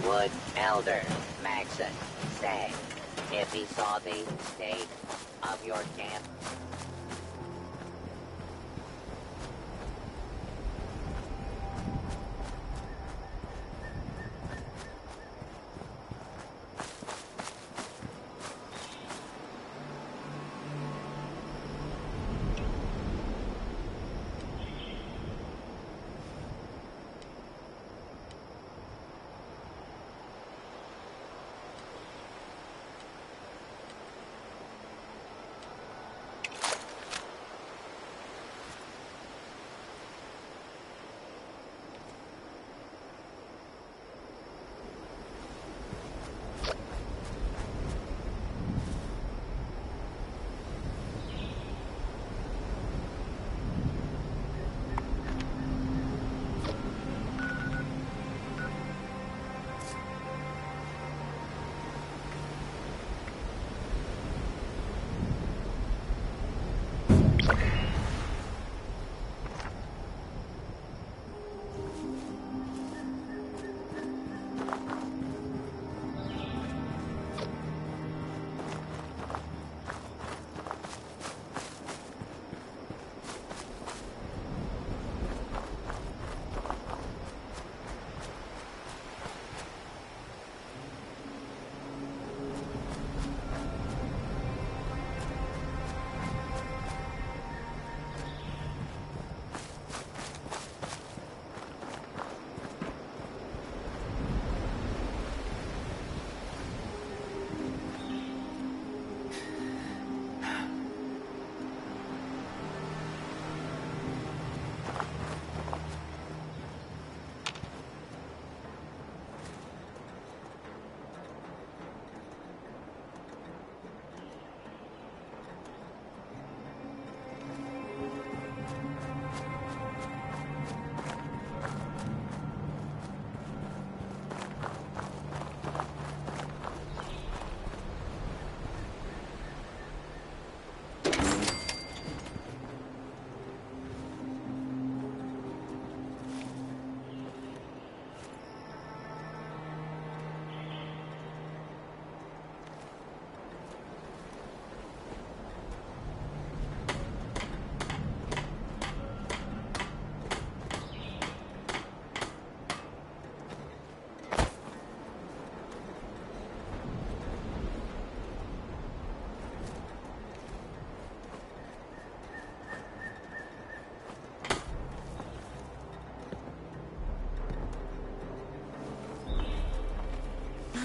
Would Elder Maxon say if he saw the state of your camp?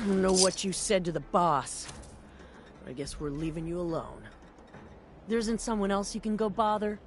I don't know what you said to the boss, but I guess we're leaving you alone. There isn't someone else you can go bother?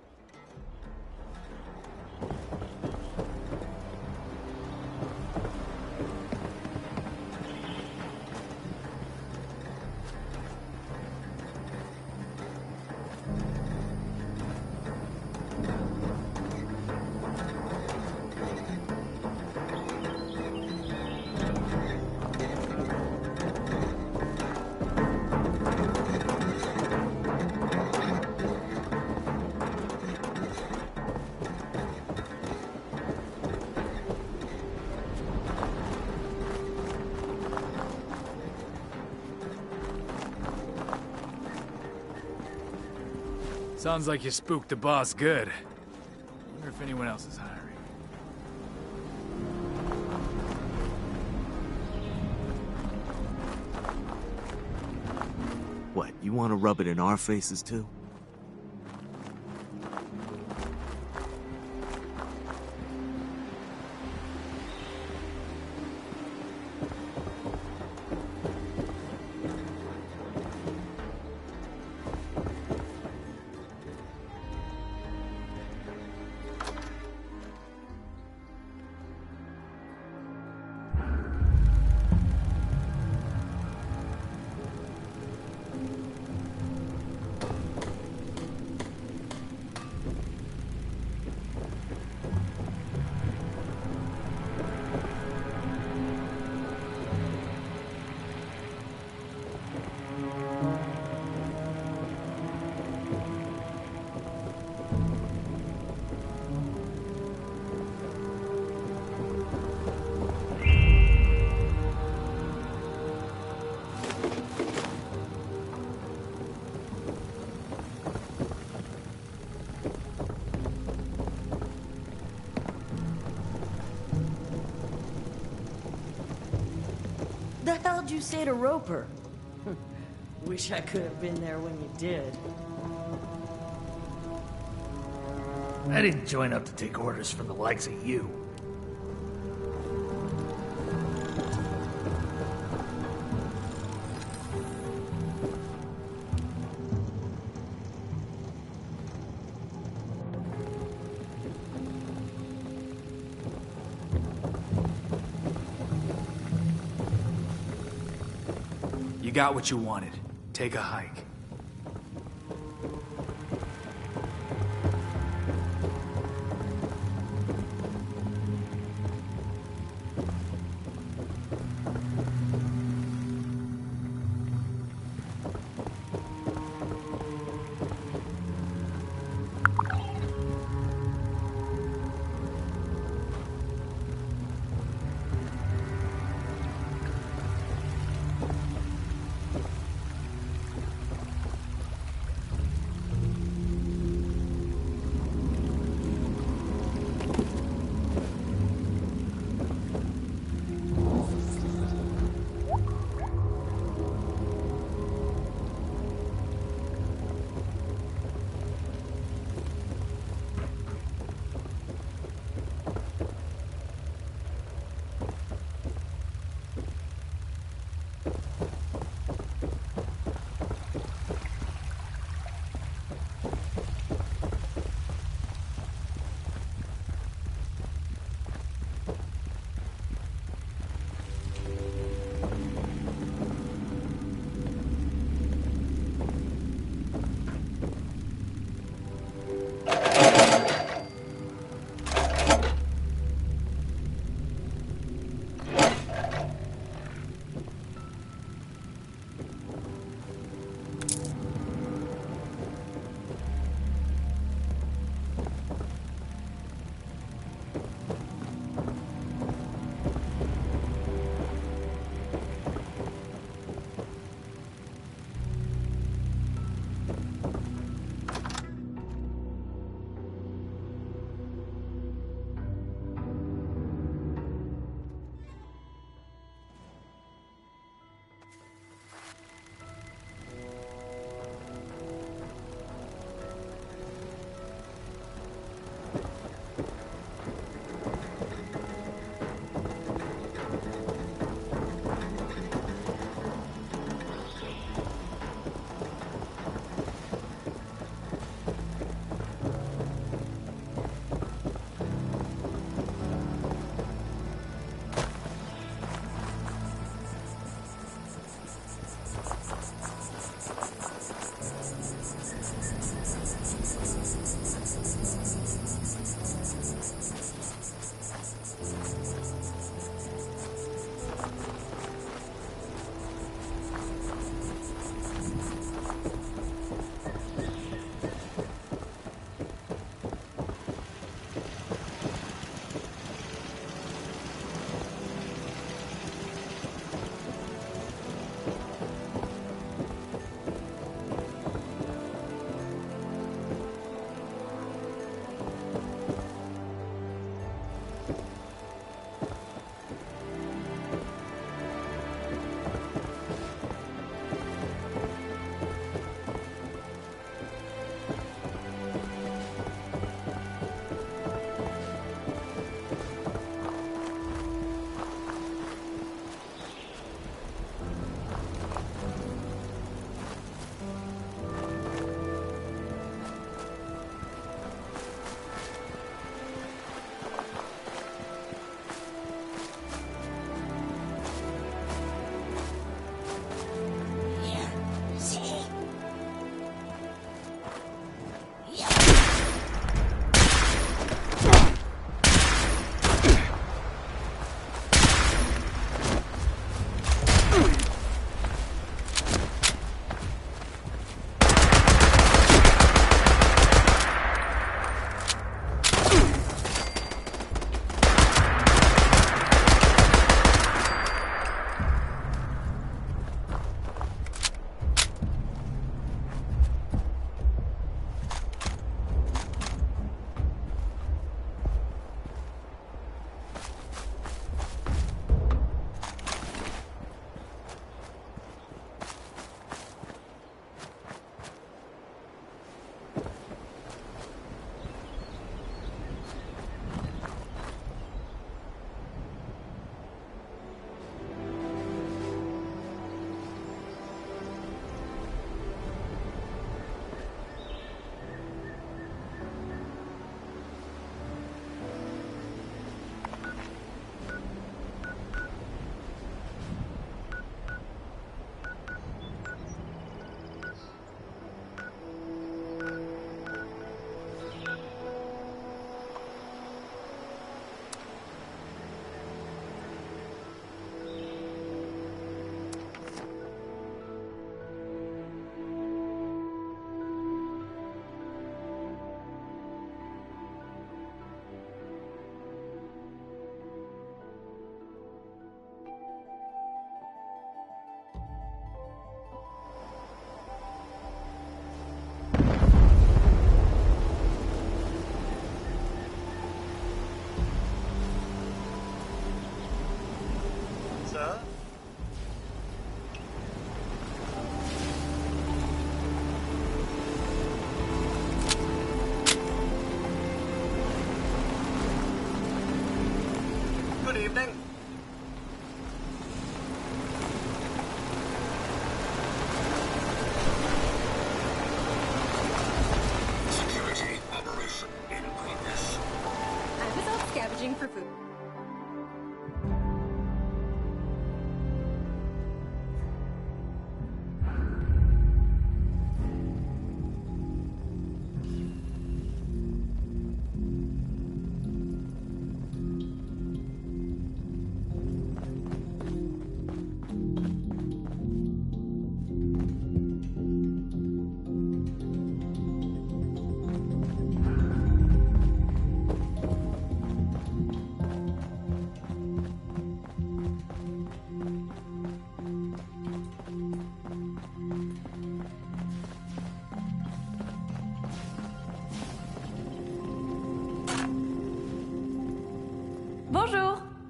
Sounds like you spooked the boss good. Wonder if anyone else is hiring. What, you want to rub it in our faces too? how'd you say to Roper? Wish I could have been there when you did. I didn't join up to take orders from the likes of you. You got what you wanted. Take a hike.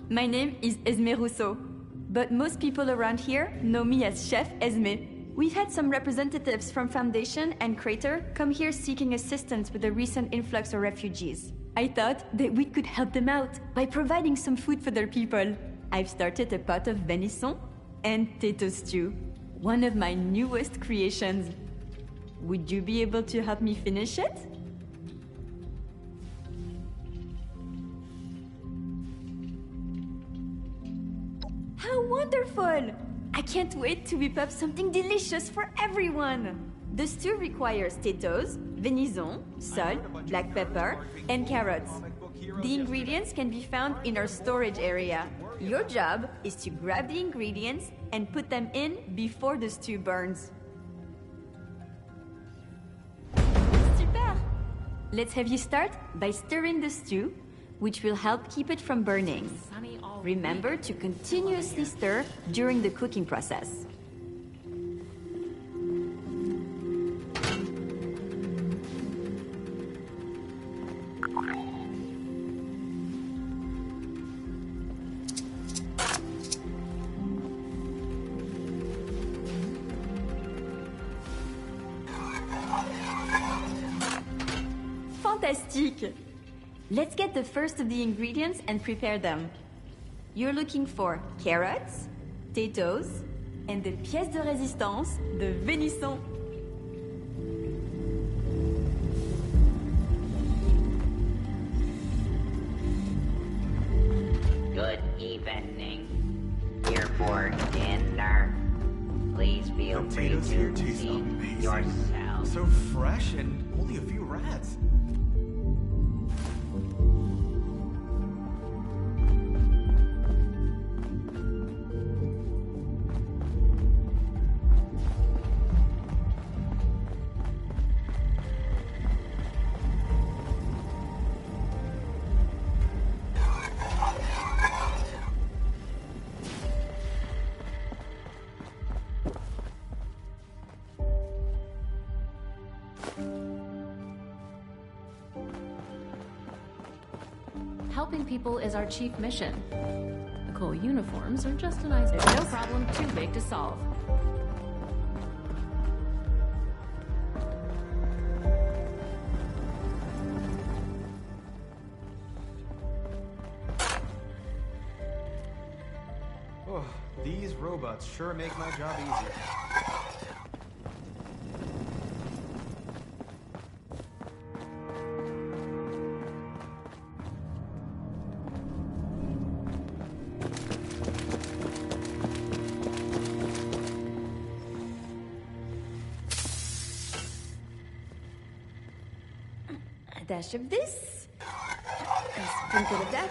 My name is Esme Rousseau, but most people around here know me as Chef Esme. We've had some representatives from Foundation and Crater come here seeking assistance with the recent influx of refugees. I thought that we could help them out by providing some food for their people. I've started a pot of venison and potato stew, one of my newest creations. Would you be able to help me finish it? How wonderful! I can't wait to whip up something delicious for everyone! The stew requires potatoes, venison, salt, black pepper, and carrots. The ingredients can be found in our storage area. Your job is to grab the ingredients and put them in before the stew burns. Super! Let's have you start by stirring the stew, which will help keep it from burning. Remember to continuously stir during the cooking process. Fantastique! Let's get the first of the ingredients and prepare them. You're looking for carrots, potatoes, and the pièce de résistance, the venison. Good evening. Here for dinner. Please feel free Potatoes here to taste seat amazing. yourself. So fresh and only a few rats. Helping people is our chief mission. The cool uniforms are just an nice no problem too big to solve. Oh, these robots sure make my job easier. A dash of this. A sprinkle of that.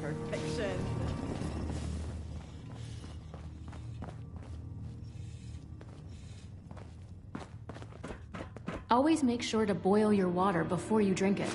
Perfection. Always make sure to boil your water before you drink it.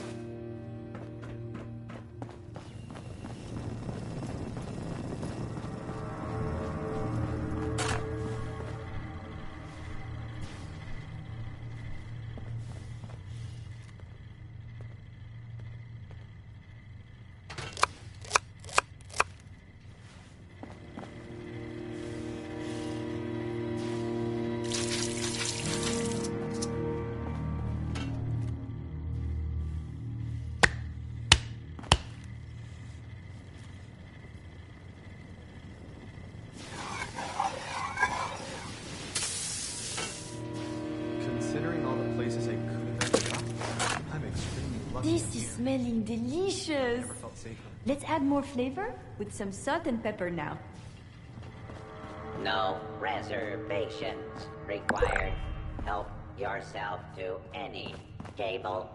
Considering all the places I could have ended up, I'm extremely lucky. This is smelling delicious. Never felt safer. Let's add more flavor with some salt and pepper now. No reservations required. Help yourself to any table.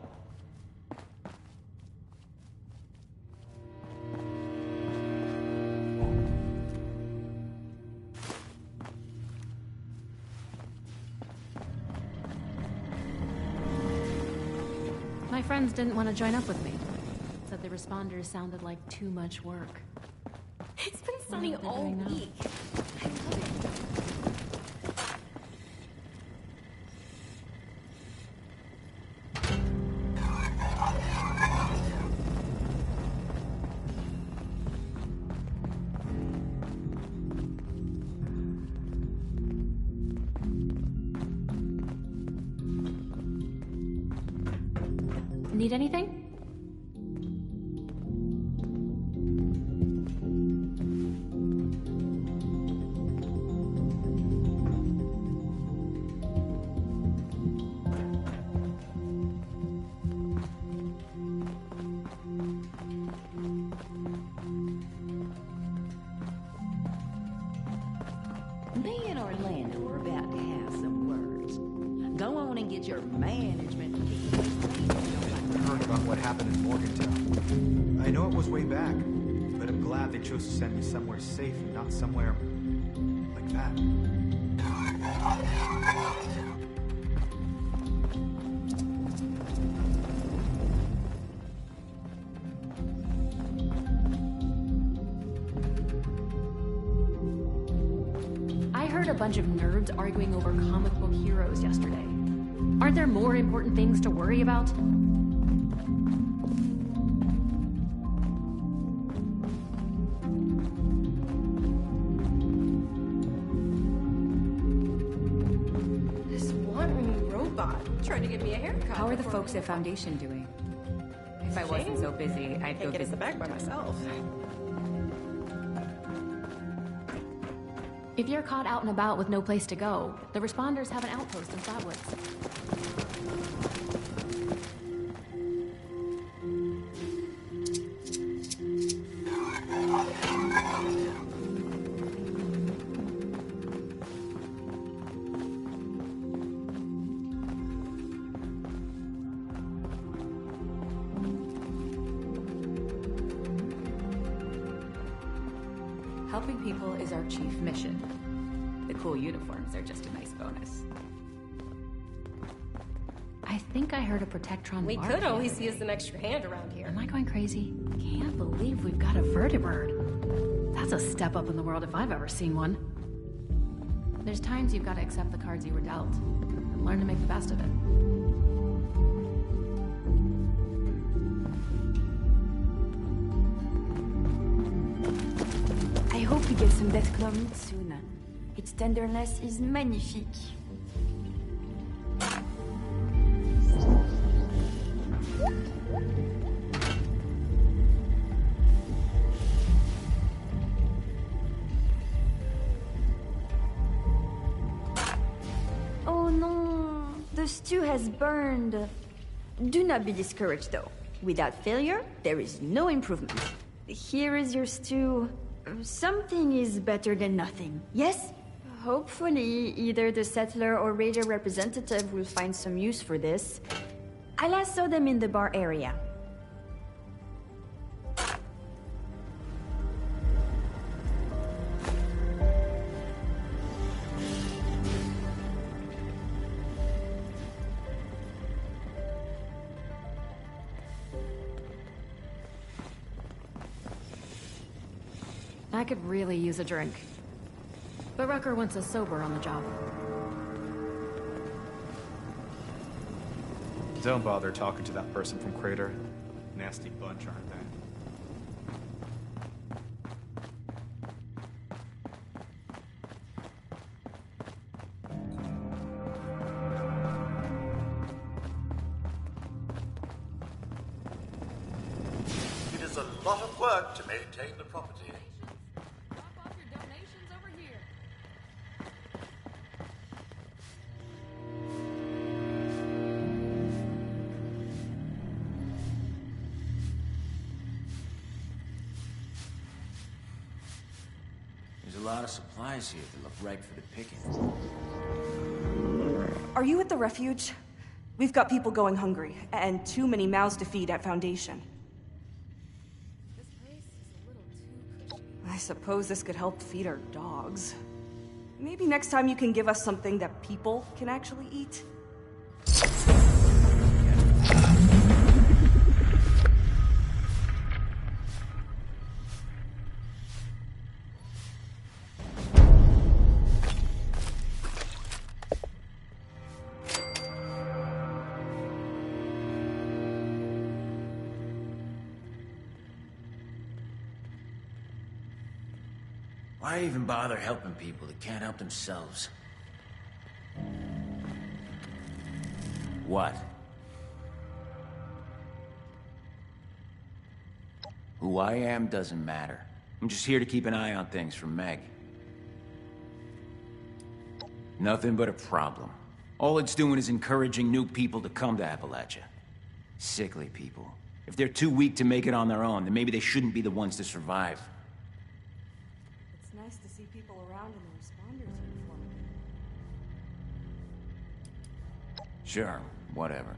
My friends didn't want to join up with me. Said the responders sounded like too much work. It's been What sunny are they all doing now? week. I love it. Need anything? Me and Orlando are about to have some words. Go on and get your management to keep I heard about what happened in Morgantown. I know it was way back, but I'm glad they chose to send me somewhere safe and not somewhere like that. I heard a bunch of nerds arguing over comic book heroes yesterday. Aren't there more important things to worry about? This wandering robot trying to give me a haircut. How are the folks at Foundation doing? If I wasn't so busy, I'd go get in the visit back by myself. If you're caught out and about with no place to go, the responders have an outpost in Flatwoods. Helping people is our chief mission. The cool uniforms are just a nice bonus. I think I heard a Protectron We bark could the always other use day. an extra hand around here. Am I going crazy? Can't believe we've got a vertibird. That's a step up in the world if I've ever seen one. There's times you've got to accept the cards you were dealt and learn to make the best of it. I hope we get some death claw meat soon. Its tenderness is magnifique. Oh no, the stew has burned. Do not be discouraged though. Without failure, there is no improvement. Here is your stew. Something is better than nothing, yes? Hopefully, either the settler or raider representative will find some use for this. I last saw them in the bar area. I could really use a drink. But Rucker wants us sober on the job. Don't bother talking to that person from Crater. Nasty bunch, aren't they? It is a lot of work to maintain the property. Drop off your donations over here. There's a lot of supplies here that look ripe for the picking. Are you at the refuge? We've got people going hungry, and too many mouths to feed at Foundation. This place is a little too cushy. I suppose this could help feed our dogs. Maybe next time you can give us something that people can actually eat? Why even bother helping people that can't help themselves? What? Who I am doesn't matter. I'm just here to keep an eye on things for Meg. Nothing but a problem. All it's doing is encouraging new people to come to Appalachia. Sickly people. If they're too weak to make it on their own, then maybe they shouldn't be the ones to survive. It's nice to see people around in the responders uniform. Sure, whatever.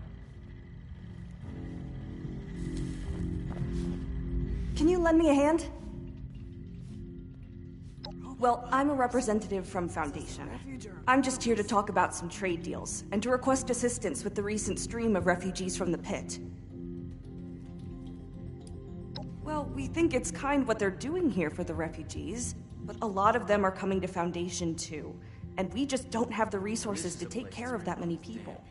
Can you lend me a hand? Well, I'm a representative from Foundation. I'm just here to talk about some trade deals, and to request assistance with the recent stream of refugees from the pit. Well, we think it's kind what they're doing here for the refugees, but a lot of them are coming to Foundation too, and we just don't have the resources to take care of that many people.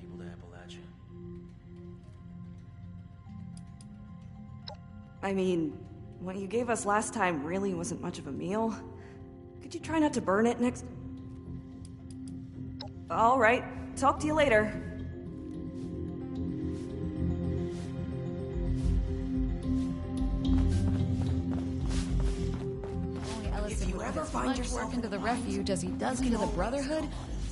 I mean, what you gave us last time really wasn't much of a meal. Could you try not to burn it next? All right, talk to you later. If you ever find yourself into the refuge as he does into the Brotherhood,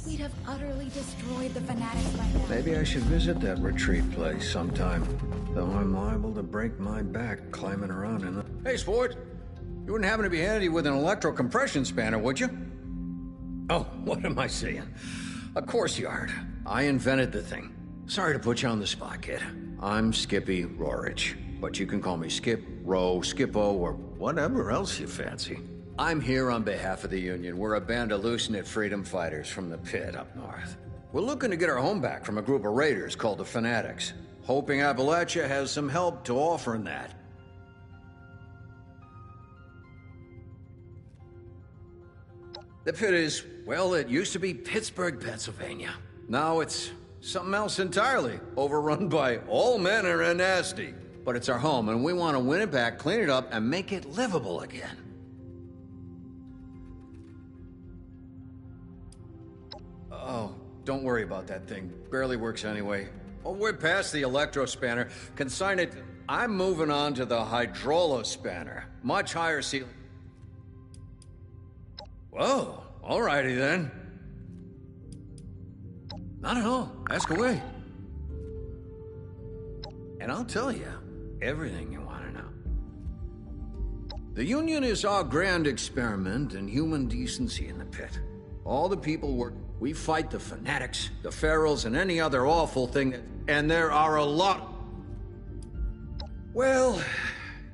we'd have utterly destroyed the fanatics by now. Maybe I should visit that retreat place sometime, though I'm liable to break my back climbing around in it. Hey, sport. You wouldn't happen to be handy with an electro-compression spanner, would you? Oh, what am I saying? Of course you aren't. I invented the thing. Sorry to put you on the spot, kid. I'm Skippy Rorich, but you can call me Skip, Ro, Skippo, or whatever else you fancy. I'm here on behalf of the Union. We're a band of loose-knit freedom fighters from the pit up north. We're looking to get our home back from a group of raiders called the Fanatics, hoping Appalachia has some help to offer in that. The pit is, well, it used to be Pittsburgh, Pennsylvania. Now it's something else entirely, overrun by all manner of nasty. But it's our home, and we want to win it back, clean it up, and make it livable again. Oh, don't worry about that thing. Barely works anyway. Oh, we're past the electro spanner. Consign it. I'm moving on to the hydrolo spanner. Much higher ceiling. Whoa, alrighty then. Not at all. Ask away. And I'll tell you everything you want to know. The Union is our grand experiment in human decency in the pit. All the people work. We fight the Fanatics, the Ferals, and any other awful thing. And there are a lot. Well,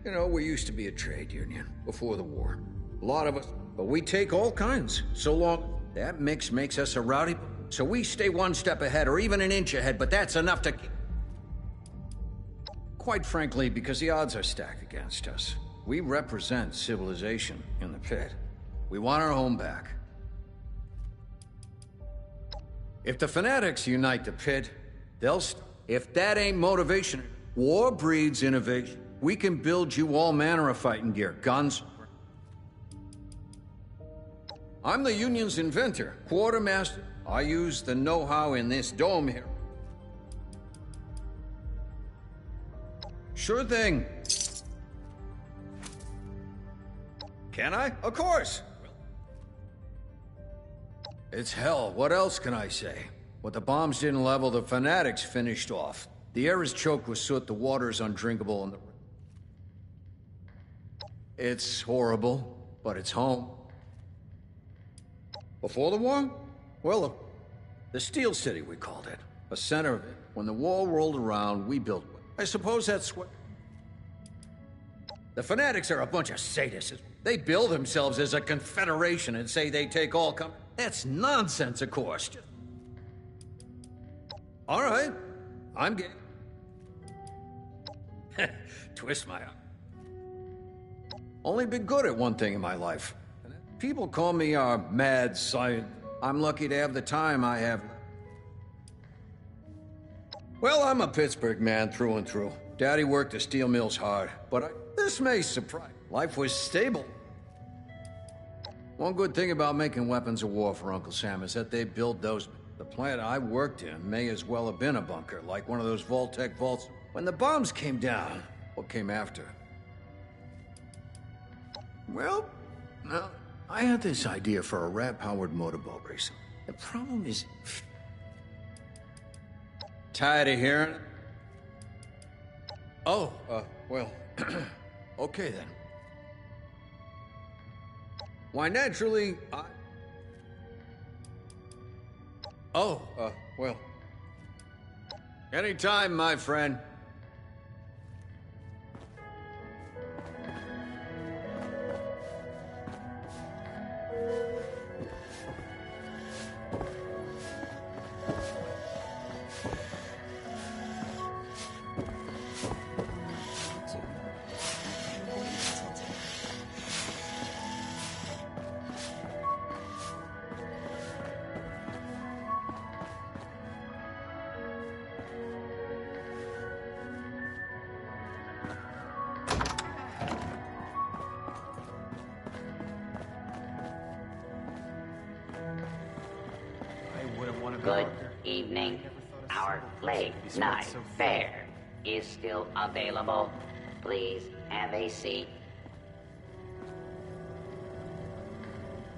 you know, we used to be a trade union before the war. A lot of us. But we take all kinds, so long. That mix makes us a rowdy. So we stay one step ahead, or even an inch ahead, but that's enough to... Quite frankly, because the odds are stacked against us. We represent civilization in the pit. We want our home back. If the Fanatics unite the pit, they'll... If that ain't motivation, war breeds innovation. We can build you all manner of fighting gear, guns... I'm the Union's inventor, quartermaster. I use the know-how in this dome here. Sure thing. Can I? Of course. It's hell. What else can I say? What the bombs didn't level, the Fanatics finished off. The air is choked with soot, the water is undrinkable, and It's horrible, but it's home. Before the war? Well, the Steel City, we called it. A center of it. When the war rolled around, we built it. I suppose that's what... The Fanatics are a bunch of sadists. They bill themselves as a confederation and say they take all That's nonsense, of course. All right. I'm game. Twist my arm. Only been good at one thing in my life. People call me a mad scientist. I'm lucky to have the time I have. Well, I'm a Pittsburgh man through and through. Daddy worked the steel mills hard, but this may surprise. Life was stable. One good thing about making weapons of war for Uncle Sam is that they built those. The plant I worked in may as well have been a bunker, like one of those Vault-Tec vaults. When the bombs came down, what came after? Well, I had this idea for a rat-powered motorboat race. The problem is... Tired of hearing it? Oh, well... okay then. Why, naturally, I... Oh, well... Anytime, my friend. Good evening. Our late night fare is still available. Please have a seat.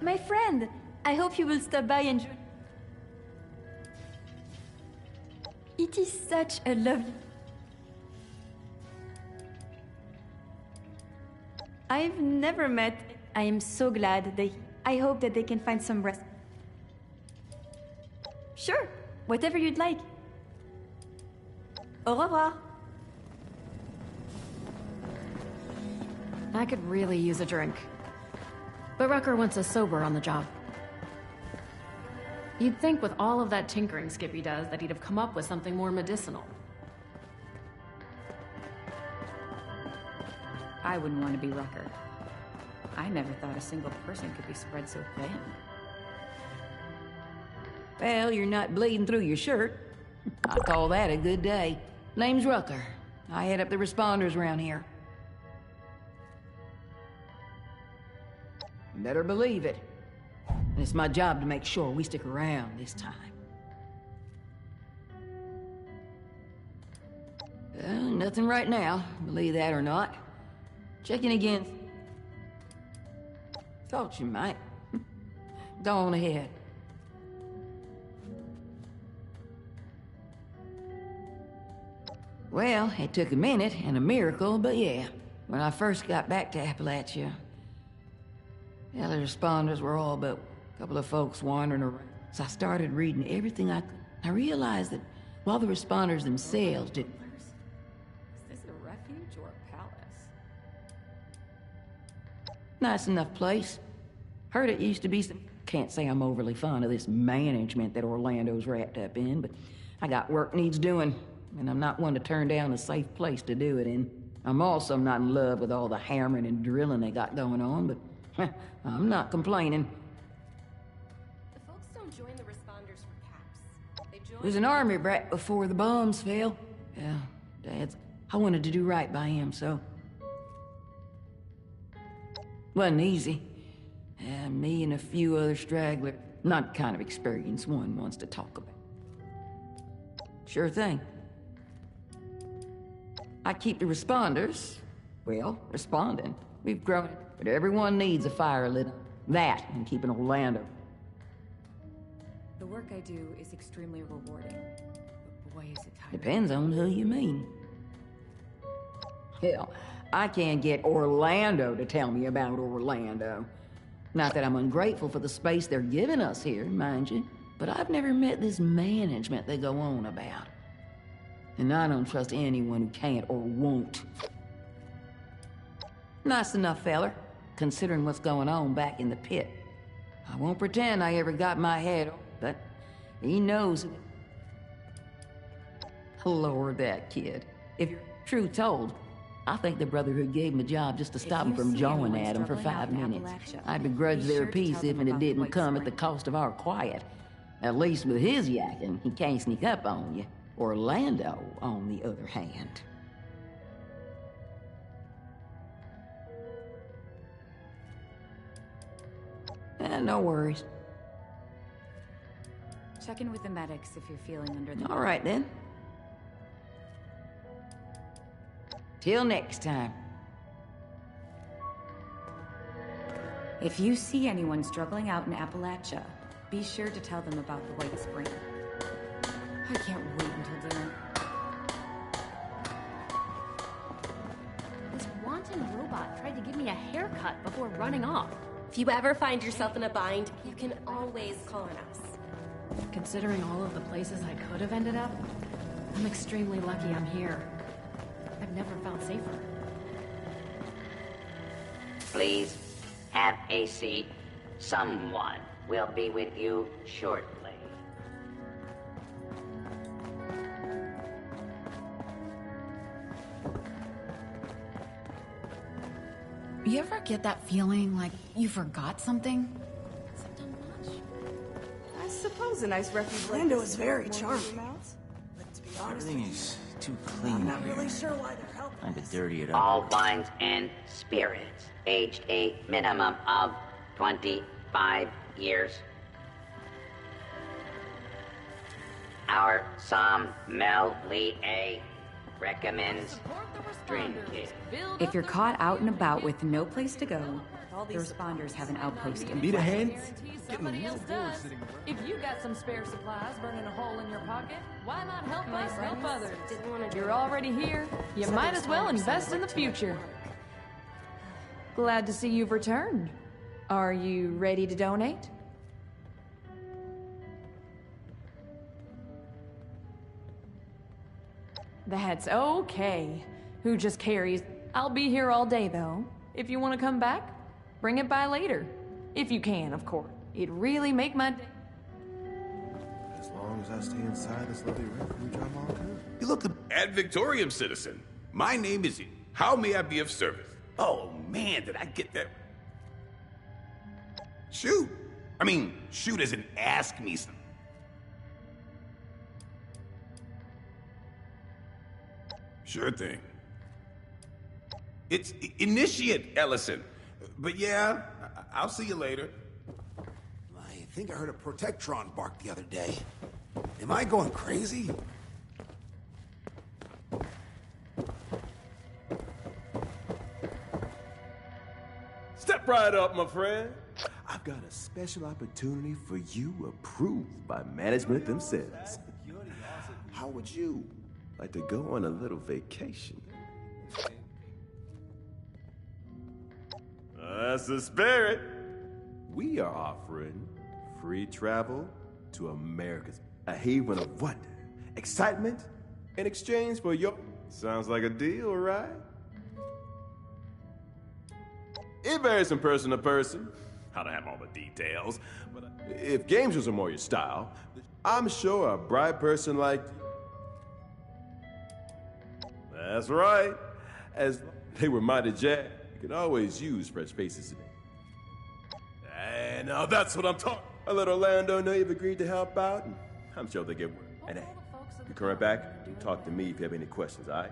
My friend, I hope you will stop by and join. It is such a lovely... I've never met... I am so glad they... I hope that they can find some rest. Sure, whatever you'd like. Au revoir. I could really use a drink. But Rucker wants us sober on the job. You'd think with all of that tinkering Skippy does that he'd have come up with something more medicinal. I wouldn't want to be Rucker. I never thought a single person could be spread so thin. Well, you're not bleeding through your shirt. I call that a good day. Name's Rucker. I head up the responders around here. Better believe it. And it's my job to make sure we stick around this time. Nothing right now, believe that or not. Checking again. Thought you might. Go on ahead. Well, it took a minute and a miracle, but yeah. When I first got back to Appalachia, the responders were all but a couple of folks wandering around. So I started reading everything I could. I realized that while the responders themselves did... Is this a refuge or a palace? Nice enough place. Heard it used to be some... Can't say I'm overly fond of this management that Orlando's wrapped up in, but I got work needs doing. And I'm not one to turn down a safe place to do it in. I'm also not in love with all the hammering and drilling they got going on, but I'm not complaining. The folks don't join the responders for caps. They join... Was an army brat before the bombs fell. Yeah, Dad's... I wanted to do right by him, so... Wasn't easy. Me and a few other stragglers. Not the kind of experience one wants to talk about. Sure thing. I keep the responders, well, responding. We've grown, but everyone needs a fire lit. That and keeping Orlando. The work I do is extremely rewarding, but boy is it tiring. Depends on who you mean. Hell, I can't get Orlando to tell me about Orlando. Not that I'm ungrateful for the space they're giving us here, mind you, but I've never met this management they go on about. And I don't trust anyone who can't or won't. Nice enough, feller, considering what's going on back in the pit. I won't pretend I ever got my head on, but he knows. Lord, that kid. If you're true told, I think the Brotherhood gave him a job just to stop him from jawing at him for 5 minutes. I'd begrudge their peace if it didn't come at the cost of our quiet. At least with his yakking, he can't sneak up on you. Orlando, on the other hand. No worries. Check in with the medics if you're feeling under the... All right, then. Till next time. If you see anyone struggling out in Appalachia, be sure to tell them about the White Spring. I can't wait until dinner. This wanton robot tried to give me a haircut before running off. If you ever find yourself in a bind, you can always call on us. Considering all of the places I could have ended up, I'm extremely lucky I'm here. I've never felt safer. Please have a seat. Someone will be with you shortly. You ever get that feeling like you forgot something? I suppose a nice refuge like Lando this is very won't charming. leave your mouth. But to be honest, Everything is too clean I'm not here. really sure why they're helping. Time to dirty it up. All wines and spirits aged a minimum of 25 years. Our sommelier recommends drinking. If you're caught out and about with no place to go, the responders have an outpost in Need a place. hand? Somebody else does. If you got some spare supplies burning a hole in your pocket, why not help us help others? You're already here. You might as well invest in the future. Glad to see you've returned. Are you ready to donate? That's okay. Who just carries? I'll be here all day, though. If you want to come back, bring it by later. If you can, of course. It'd really make my day. As long as I stay inside this lovely refuge, I'm all good. You look Ad Victorium, citizen. My name is... How may I be of service? Oh, man, did I get that? Shoot. I mean, shoot as in ask me something. Sure thing. It's Initiate Ellison. But yeah, I'll see you later. I think I heard a Protectron bark the other day. Am I going crazy? Step right up, my friend. I've got a special opportunity for you approved by management themselves. How would you like to go on a little vacation? That's the spirit. We are offering free travel to America's a haven of wonder, excitement, in exchange for your... Sounds like a deal, right? It varies from person to person. I don't have all the details, but if games are more your style, I'm sure a bright person like you... That's right. As they were mighty jacked, you can always use fresh faces. And now that's what I'm talking. I let Orlando know you've agreed to help out, and I'm sure they'll get work. And hey, you come right back, do talk to me if you have any questions, all right?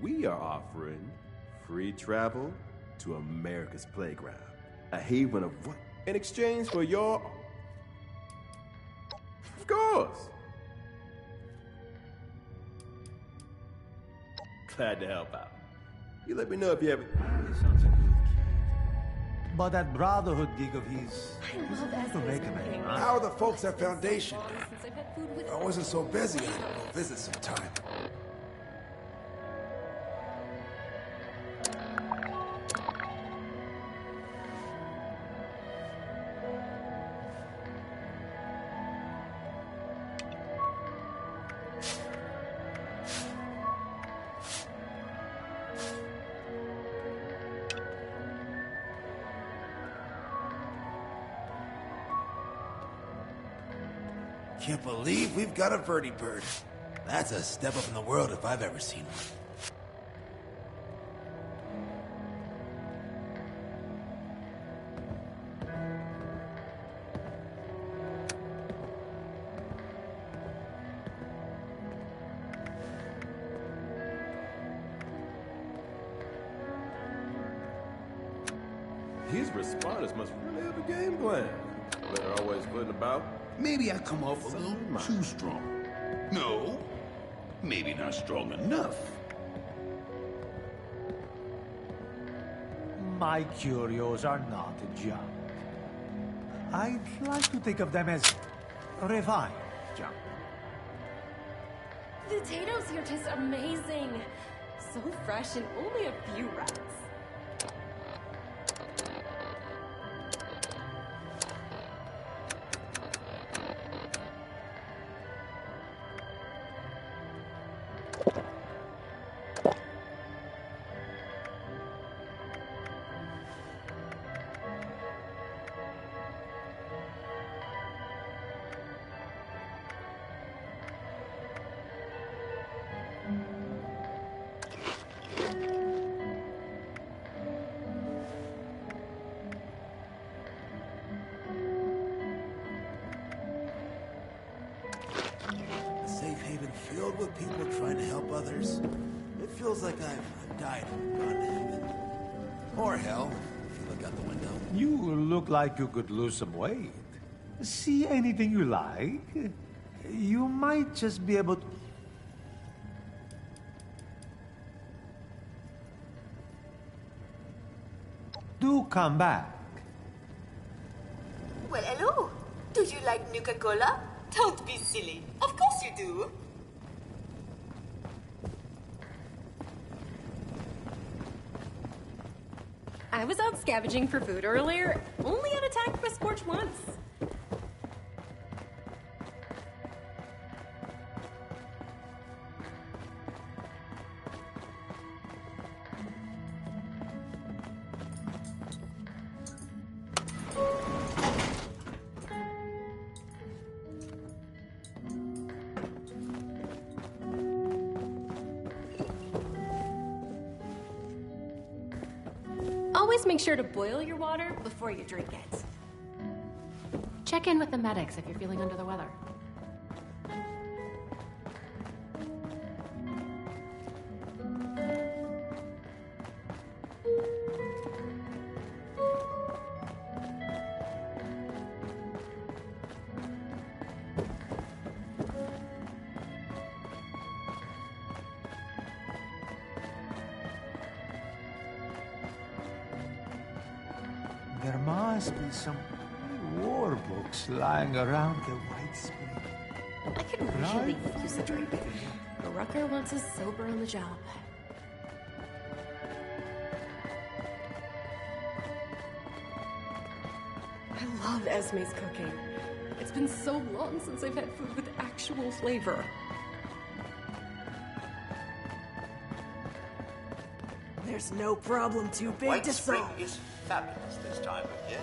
We are offering free travel to America's playground, a haven of what? In exchange for your... Of course. Glad to help out. You let me know if you have... But that Brotherhood gig of his... to make him How are the folks at Foundation? If I wasn't so busy, I'd go visit sometime. Can't believe we've got a vertibird. That's a step up in the world if I've ever seen one. These responders must really have a game plan. They're always putting about. Maybe I come off a little too strong. No, maybe not strong enough. my curios are not junk. I'd like to think of them as revived junk. The potatoes here taste amazing. So fresh and only a few rats. A safe haven filled with people trying to help others. It feels like I've died and gone to heaven. Or hell, if you look out the window. You look like you could lose some weight. See anything you like? You might just be able to... Do come back. Well, hello. Do you like Nuka-Cola? Don't be silly. Of course you do. I was out scavenging for food earlier, only got attacked by Scorch once. Always make sure to boil your water before you drink it. Check in with the medics if you're feeling under the weather. There must be some war books lying around the White Spring. I could really use a drink. Rucker wants us sober on the job. I love Esme's cooking. It's been so long since I've had food with actual flavor. There's no problem too big White to Spring solve. is fabulous this time of year.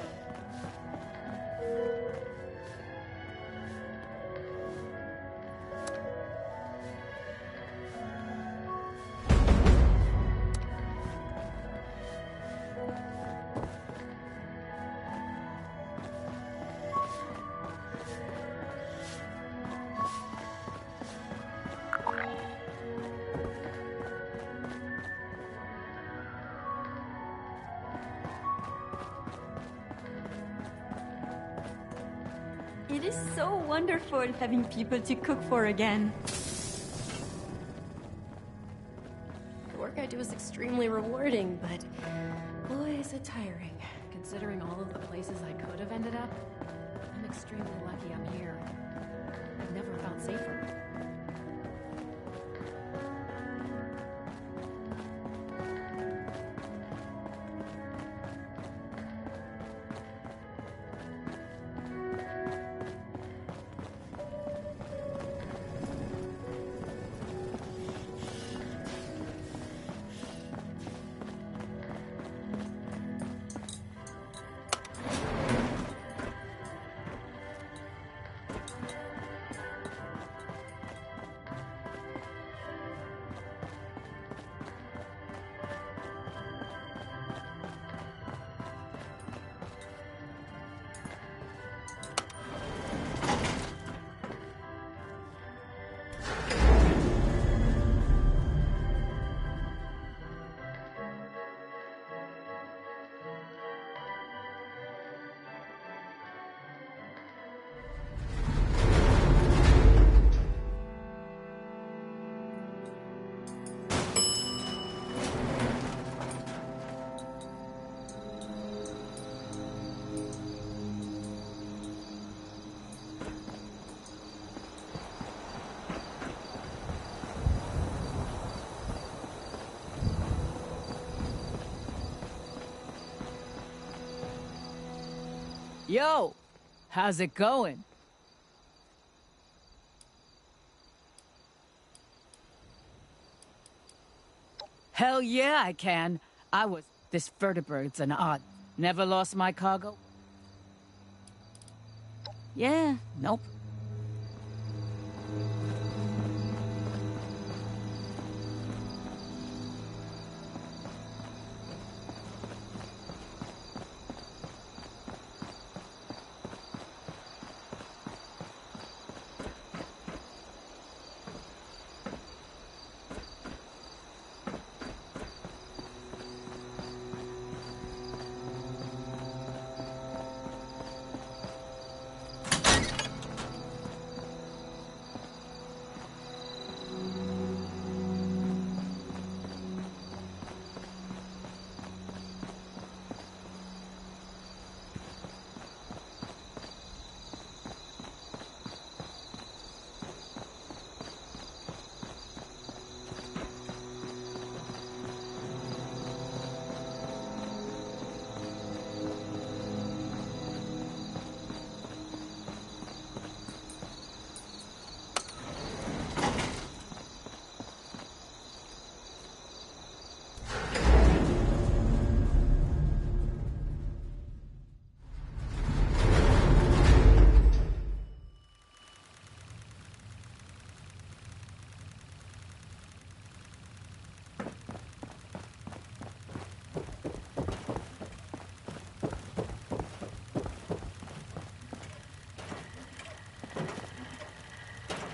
It is so wonderful having people to cook for again. The work I do is extremely rewarding, but boy, is it tiring. Considering all of the places I could have ended up, I'm extremely lucky I'm here. I've never felt safer. Yo, how's it going? Hell yeah, I can. This vertebrate's an odd. Never lost my cargo? Yeah, nope.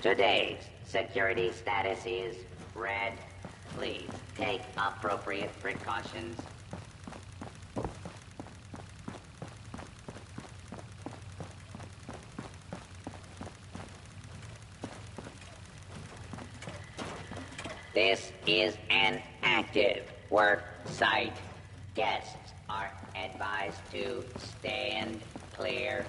Today's security status is red. Please take appropriate precautions. This is an active work site. Guests are advised to stand clear.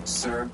Sir?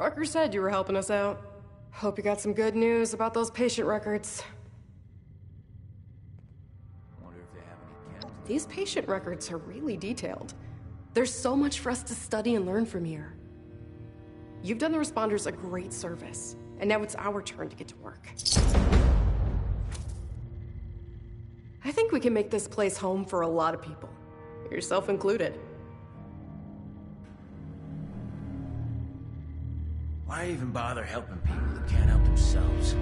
Rucker said you were helping us out. Hope you got some good news about those patient records. These patient records are really detailed. There's so much for us to study and learn from here. You've done the responders a great service, and now it's our turn to get to work. I think we can make this place home for a lot of people, yourself included. Why even bother helping people who can't help themselves?